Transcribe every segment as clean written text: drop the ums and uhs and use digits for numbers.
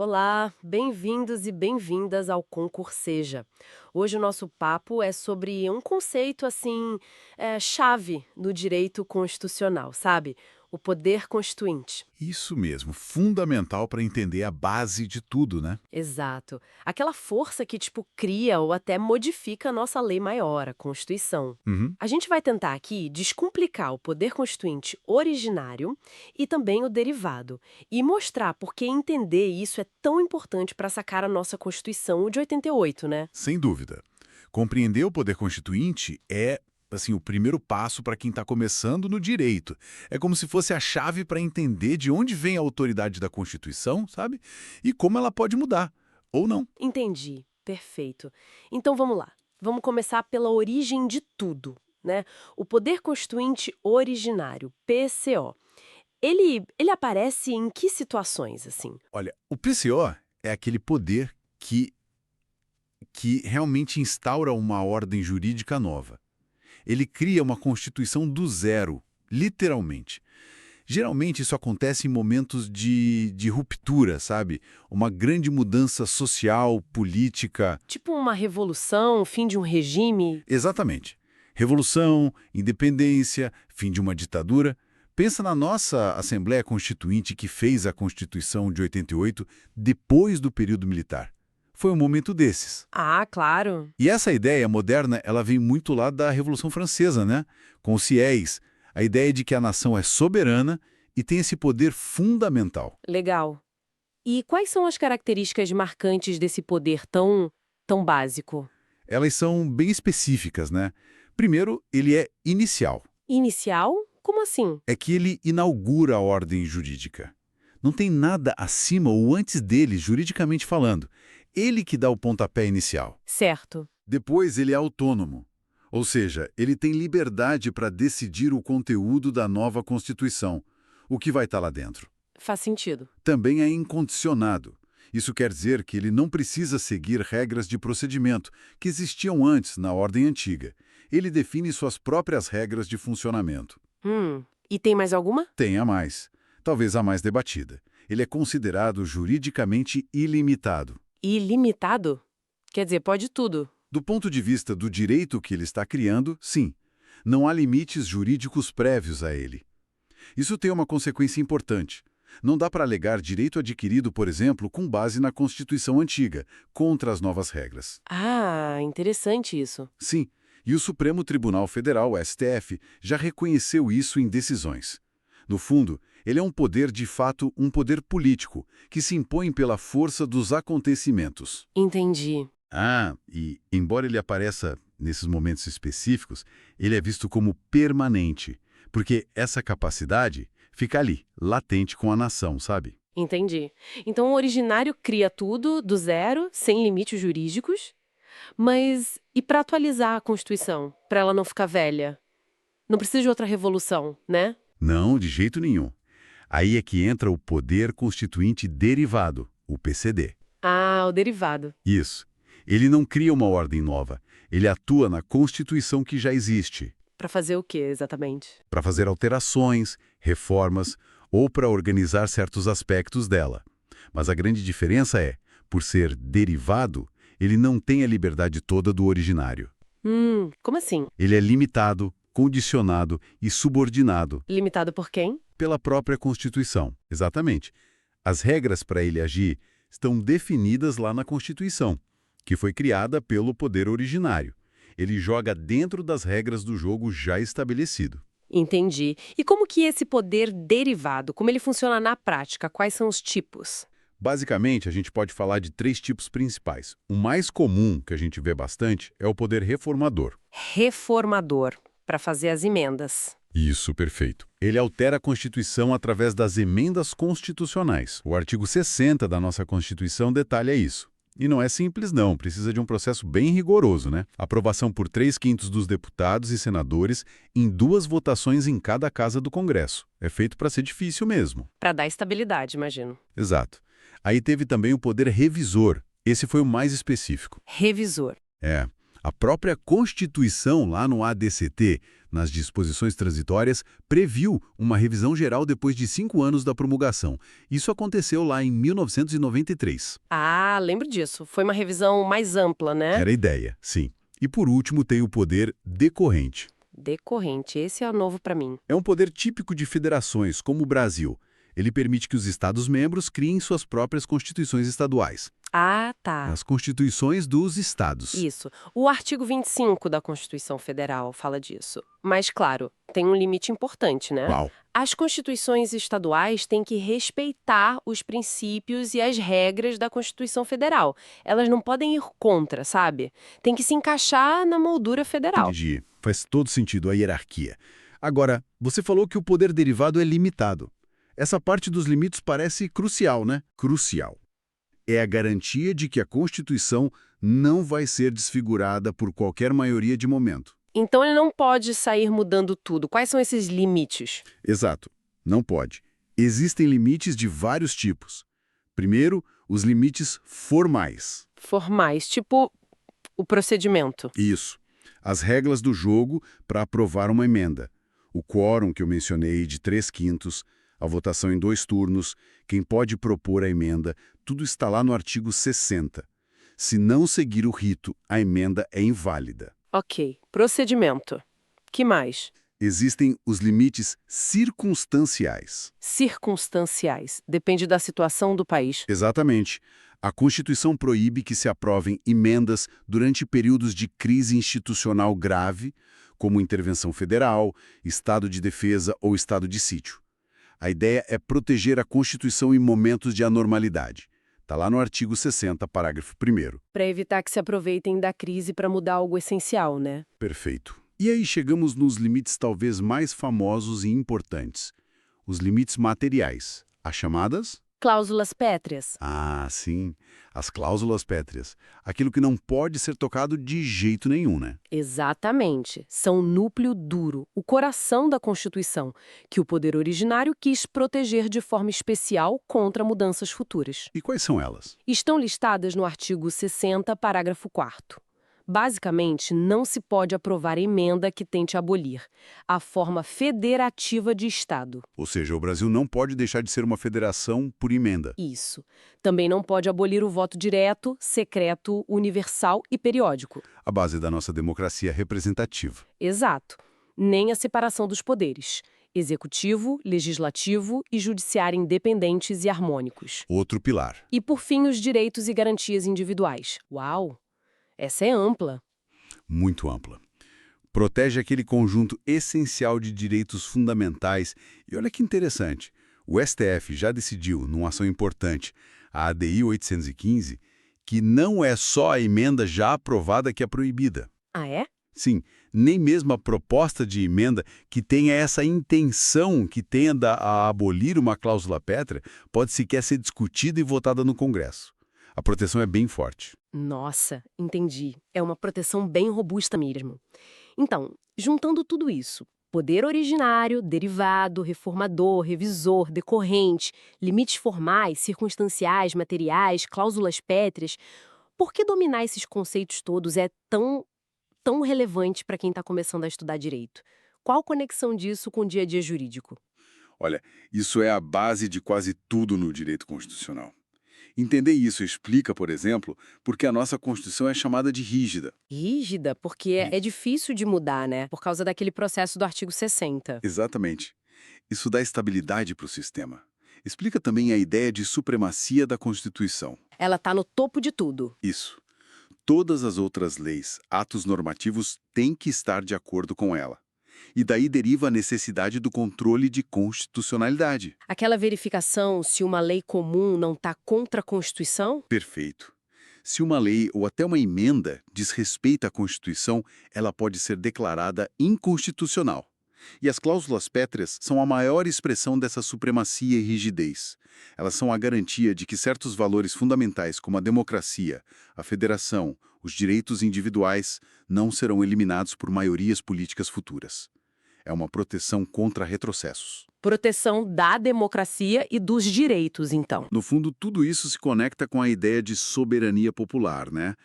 Olá, bem-vindos e bem-vindas ao Concurseja. Hoje o nosso papo é sobre um conceito assim, chave no direito constitucional, sabe? O poder constituinte. Isso mesmo, fundamental para entender a base de tudo, né? Exato. Aquela força que, tipo, cria ou até modifica a nossa lei maior, a Constituição. Uhum. A gente vai tentar aqui descomplicar o poder constituinte originário e também o derivado, e mostrar por que entender isso é tão importante para sacar a nossa Constituição, o de 88, né? Sem dúvida. Compreender o poder constituinte é, assim, o primeiro passo para quem está começando no direito. É como se fosse a chave para entender de onde vem a autoridade da Constituição, sabe? E como ela pode mudar, ou não. Entendi. Perfeito. Então vamos lá. Vamos começar pela origem de tudo, né? O poder constituinte originário, PCO. Ele aparece em que situações, assim? Olha, o PCO é aquele poder que realmente instaura uma ordem jurídica nova. Ele cria uma Constituição do zero, literalmente. Geralmente isso acontece em momentos de ruptura, sabe? Uma grande mudança social, política. Tipo uma revolução, fim de um regime? Exatamente. Revolução, independência, fim de uma ditadura. Pensa na nossa Assembleia Constituinte que fez a Constituição de 88 depois do período militar. Foi um momento desses. Ah, claro. E essa ideia moderna, ela vem muito lá da Revolução Francesa, né? Com os fiéis, a ideia de que a nação é soberana e tem esse poder fundamental. Legal. E quais são as características marcantes desse poder tão básico? Elas são bem específicas, né? Primeiro, ele é inicial. Inicial? Como assim? É que ele inaugura a ordem jurídica. Não tem nada acima ou antes dele, juridicamente falando. Ele que dá o pontapé inicial. Certo. Depois, ele é autônomo. Ou seja, ele tem liberdade para decidir o conteúdo da nova Constituição, o que vai estar lá dentro. Faz sentido. Também é incondicionado. Isso quer dizer que ele não precisa seguir regras de procedimento que existiam antes na ordem antiga. Ele define suas próprias regras de funcionamento. E tem mais alguma? Tem a mais, talvez a mais debatida. Ele é considerado juridicamente ilimitado. Ilimitado? Quer dizer, pode tudo. Do ponto de vista do direito que ele está criando, sim. Não há limites jurídicos prévios a ele. Isso tem uma consequência importante. Não dá para alegar direito adquirido, por exemplo, com base na Constituição antiga, contra as novas regras. Ah, interessante isso. Sim, e o Supremo Tribunal Federal, STF, já reconheceu isso em decisões. No fundo, ele é um poder de fato, um poder político, que se impõe pela força dos acontecimentos. Entendi. Ah, e embora ele apareça nesses momentos específicos, ele é visto como permanente, porque essa capacidade fica ali, latente com a nação, sabe? Entendi. Então o originário cria tudo do zero, sem limites jurídicos. Mas e para atualizar a Constituição, para ela não ficar velha? Não precisa de outra revolução, né? Não, de jeito nenhum. Aí é que entra o poder constituinte derivado, o PCD. Ah, o derivado. Isso. Ele não cria uma ordem nova, ele atua na Constituição que já existe, Para fazer o quê, exatamente? para fazer alterações, reformas ou para organizar certos aspectos dela. Mas a grande diferença é, por ser derivado, ele não tem a liberdade toda do originário. Como assim? Ele é limitado, condicionado e subordinado Limitado por quem? pela própria Constituição. Exatamente. As regras para ele agir estão definidas lá na Constituição, que foi criada pelo poder originário. Ele joga dentro das regras do jogo já estabelecido. Entendi. E como que esse poder derivado, como ele funciona na prática? Quais são os tipos? Basicamente, a gente pode falar de três tipos principais. O mais comum, que a gente vê bastante, é o poder reformador. Reformador, para fazer as emendas. Isso, perfeito. Ele altera a Constituição através das emendas constitucionais. O artigo 60 da nossa Constituição detalha isso. E não é simples não, precisa de um processo bem rigoroso, né? Aprovação por 3/5 dos deputados e senadores em 2 votações em cada casa do Congresso. É feito para ser difícil mesmo. Para dar estabilidade, imagino. Exato. Aí teve também o poder revisor. Esse foi o mais específico. Revisor. A própria Constituição, lá no ADCT, nas disposições transitórias, previu uma revisão geral depois de 5 anos da promulgação. Isso aconteceu lá em 1993. Ah, lembro disso. Foi uma revisão mais ampla, né? Era a ideia, sim. E por último tem o poder decorrente. Decorrente, esse é novo para mim. É um poder típico de federações, como o Brasil. Ele permite que os Estados-membros criem suas próprias constituições estaduais. Ah, tá. As constituições dos estados. Isso. O artigo 25 da Constituição Federal fala disso. Mas, claro, tem um limite importante, né? Qual? As constituições estaduais têm que respeitar os princípios e as regras da Constituição Federal. Elas não podem ir contra, sabe? Tem que se encaixar na moldura federal. Entendi. Faz todo sentido a hierarquia. Agora, você falou que o poder derivado é limitado. Essa parte dos limites parece crucial, né? Crucial. É a garantia de que a Constituição não vai ser desfigurada por qualquer maioria de momento. Então ele não pode sair mudando tudo. Quais são esses limites? Exato. Não pode. Existem limites de vários tipos. Primeiro, os limites formais. Formais, tipo o procedimento. Isso. As regras do jogo para aprovar uma emenda. O quórum que eu mencionei de 3/5, a votação em 2 turnos, quem pode propor a emenda, tudo está lá no artigo 60. Se não seguir o rito, a emenda é inválida. Ok. Procedimento. Que mais? Existem os limites circunstanciais. Circunstanciais. Depende da situação do país. Exatamente. A Constituição proíbe que se aprovem emendas durante períodos de crise institucional grave, como intervenção federal, estado de defesa ou estado de sítio. A ideia é proteger a Constituição em momentos de anormalidade. Está lá no artigo 60, parágrafo 1º. Para evitar que se aproveitem da crise para mudar algo essencial, né? Perfeito. E aí chegamos nos limites talvez mais famosos e importantes. Os limites materiais. As chamadas? Cláusulas pétreas. Ah, sim. As cláusulas pétreas. Aquilo que não pode ser tocado de jeito nenhum, né? Exatamente. São o núcleo duro, o coração da Constituição, que o poder originário quis proteger de forma especial contra mudanças futuras. E quais são elas? Estão listadas no artigo 60, parágrafo 4º. Basicamente, não se pode aprovar emenda que tente abolir a forma federativa de Estado. Ou seja, o Brasil não pode deixar de ser uma federação por emenda. Isso. Também não pode abolir o voto direto, secreto, universal e periódico. A base da nossa democracia representativa. Exato. Nem a separação dos poderes. Executivo, legislativo e judiciário independentes e harmônicos. Outro pilar. E, por fim, os direitos e garantias individuais. Uau! Essa é ampla. Muito ampla. Protege aquele conjunto essencial de direitos fundamentais. E olha que interessante, o STF já decidiu, numa ação importante, a ADI 815, que não é só a emenda já aprovada que é proibida. Ah, é? Sim, nem mesmo a proposta de emenda que tenha essa intenção que tenda a abolir uma cláusula pétrea pode sequer ser discutida e votada no Congresso. A proteção é bem forte. Nossa, entendi. É uma proteção bem robusta mesmo. Então, juntando tudo isso, poder originário, derivado, reformador, revisor, decorrente, limites formais, circunstanciais, materiais, cláusulas pétreas, por que dominar esses conceitos todos é tão relevante para quem está começando a estudar direito? Qual a conexão disso com o dia a dia jurídico? Olha, isso é a base de quase tudo no direito constitucional. Entender isso explica, por exemplo, porque a nossa Constituição é chamada de rígida. Rígida, porque é difícil de mudar, né? Por causa daquele processo do artigo 60. Exatamente. Isso dá estabilidade para o sistema. Explica também a ideia de supremacia da Constituição. Ela está no topo de tudo. Isso. Todas as outras leis, atos normativos, têm que estar de acordo com ela. E daí deriva a necessidade do controle de constitucionalidade. Aquela verificação se uma lei comum não está contra a Constituição? Perfeito. Se uma lei ou até uma emenda desrespeita a Constituição, ela pode ser declarada inconstitucional. E as cláusulas pétreas são a maior expressão dessa supremacia e rigidez. Elas são a garantia de que certos valores fundamentais, como a democracia, a federação, os direitos individuais, não serão eliminados por maiorias políticas futuras. É uma proteção contra retrocessos. Proteção da democracia e dos direitos, então. No fundo, tudo isso se conecta com a ideia de soberania popular, né?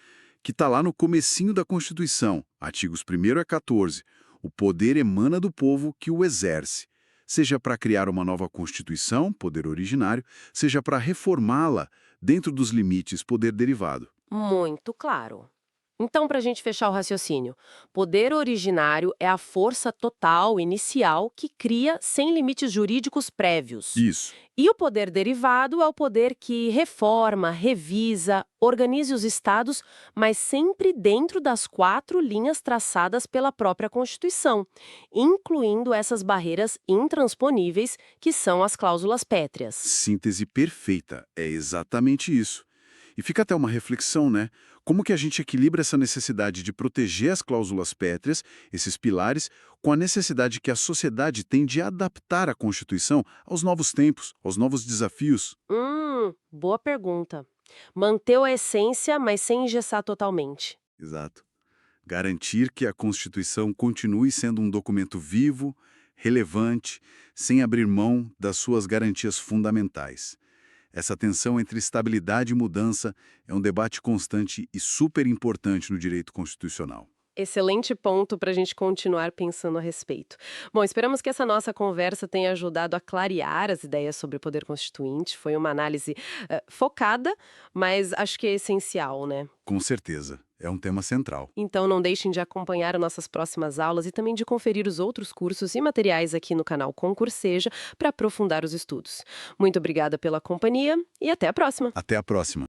Que está lá no comecinho da Constituição, artigos 1º a 14, O poder emana do povo que o exerce, seja para criar uma nova Constituição, poder originário, seja para reformá-la dentro dos limites, poder derivado. Muito claro. Então, para a gente fechar o raciocínio, poder originário é a força total, inicial, que cria sem limites jurídicos prévios. Isso. E o poder derivado é o poder que reforma, revisa, organiza os estados, mas sempre dentro das 4 linhas traçadas pela própria Constituição, incluindo essas barreiras intransponíveis que são as cláusulas pétreas. Síntese perfeita. É exatamente isso. E fica até uma reflexão, né? Como que a gente equilibra essa necessidade de proteger as cláusulas pétreas, esses pilares, com a necessidade que a sociedade tem de adaptar a Constituição aos novos tempos, aos novos desafios? Boa pergunta. Manter a essência, mas sem engessar totalmente. Exato. Garantir que a Constituição continue sendo um documento vivo, relevante, sem abrir mão das suas garantias fundamentais. Essa tensão entre estabilidade e mudança é um debate constante e super importante no direito constitucional. Excelente ponto para a gente continuar pensando a respeito. Bom, esperamos que essa nossa conversa tenha ajudado a clarear as ideias sobre o poder constituinte. Foi uma análise focada, mas acho que é essencial, né? Com certeza, é um tema central. Então não deixem de acompanhar as nossas próximas aulas e também de conferir os outros cursos e materiais aqui no canal Concurseja para aprofundar os estudos. Muito obrigada pela companhia e até a próxima! Até a próxima.